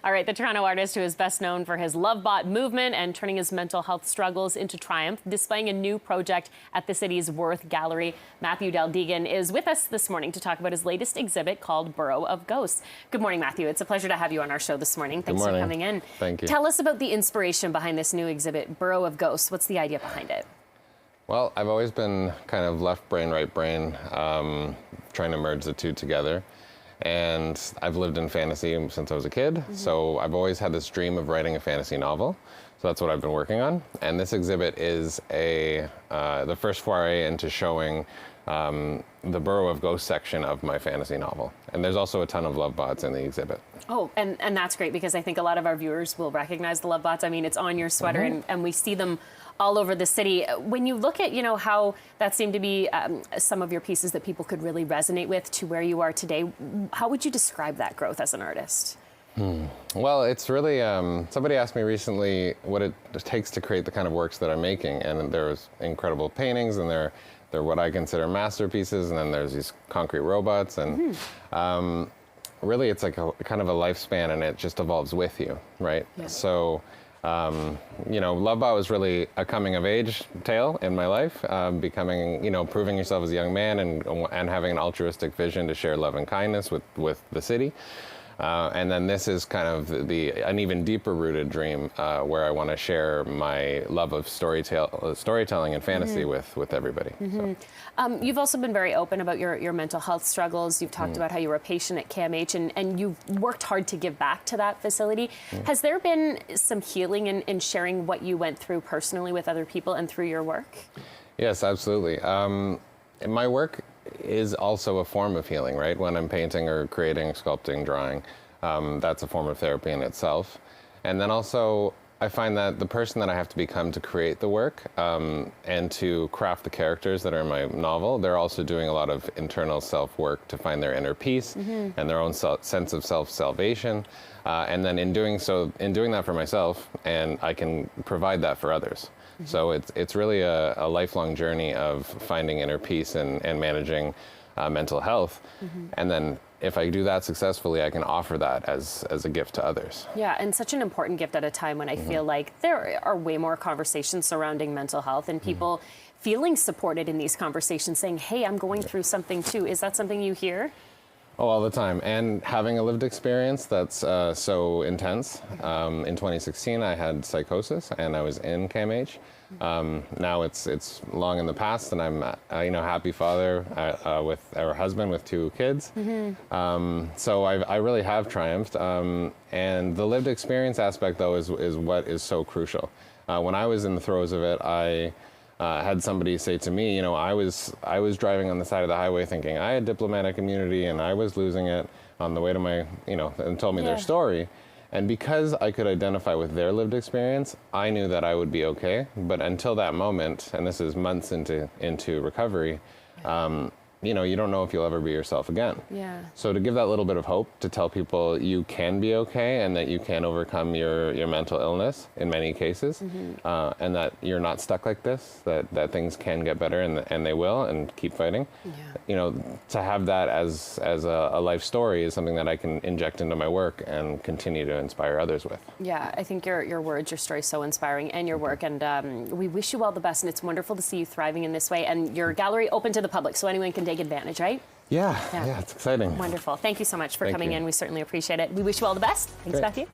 All right, the Toronto artist who is best known for his Lovebot movement and turning his mental health struggles into triumph, displaying a new project at the city's Worth Gallery. Matthew Deldegan is with us this morning to talk about his latest exhibit called Burrow of Ghosts. Good morning, Matthew. It's a pleasure to have you on our show this morning. Thanks for coming in. Thank you. Tell us about the inspiration behind this new exhibit, Burrow of Ghosts. What's the idea behind it? Well, I've always been kind of left brain, right brain, trying to merge the two together. And I've lived in fantasy since I was a kid, so I've always had this dream of writing a fantasy novel. So that's what I've been working on. And this exhibit is the first foray into showing the Burrow of Ghosts section of my fantasy novel. And there's also a ton of Lovebots in the exhibit. Oh, and that's great because I think a lot of our viewers will recognize the Lovebots. I mean, it's on your sweater and we see them all over the city. When you look at, how that seemed to be some of your pieces that people could really resonate with to where you are today, how would you describe that growth as an artist? Well, it's really, somebody asked me recently what it takes to create the kind of works that I'm making, and there's incredible paintings, and they're what I consider masterpieces, and then there's these concrete robots, and really it's like a kind of a lifespan, and it just evolves with you, right? Yeah. So, Lovebot was really a coming-of-age tale in my life, becoming, proving yourself as a young man and having an altruistic vision to share love and kindness with the city. And then this is kind of an even deeper rooted dream where I want to share my love of storytelling and fantasy with everybody. So. You've also been very open about your mental health struggles. You've talked about how you were a patient at KMH and you've worked hard to give back to that facility. Has there been some healing in sharing what you went through personally with other people and through your work? Yes, absolutely. My work is also a form of healing, right? When I'm painting or creating, sculpting, drawing, that's a form of therapy in itself. And then also, I find that the person that I have to become to create the work and to craft the characters that are in my novel, they're also doing a lot of internal self-work to find their inner peace and their own sense of self-salvation. And then in doing that for myself, and I can provide that for others. So it's really a lifelong journey of finding inner peace and managing mental health. And then if I do that successfully, I can offer that as a gift to others. Yeah, and such an important gift at a time when I feel like there are way more conversations surrounding mental health and people feeling supported in these conversations, saying, hey, I'm going through something too. Is that something you hear? Oh, all the time. And having a lived experience that's so intense. In 2016, I had psychosis and I was in KMH. Now it's long in the past, and I'm a happy father with our husband with 2 kids. So I really have triumphed. And the lived experience aspect, though, is what is so crucial. When I was in the throes of it, I had somebody say to me, I was driving on the side of the highway thinking I had diplomatic immunity and I was losing it on the way to my, and told me their story. And because I could identify with their lived experience, I knew that I would be okay. But until that moment, and this is months into recovery, you don't know if you'll ever be yourself again. Yeah. So to give that little bit of hope, to tell people you can be okay and that you can overcome your mental illness in many cases, and that you're not stuck like this, that things can get better and they will, and keep fighting. Yeah. To have that as a life story is something that I can inject into my work and continue to inspire others with. Yeah, I think your words, your story is so inspiring, and your work, and we wish you all the best, and it's wonderful to see you thriving in this way, and your gallery open to the public, so anyone can take advantage, right? Yeah, it's exciting. Wonderful. Thank you so much for coming in. We certainly appreciate it. We wish you all the best. Thanks, Matthew.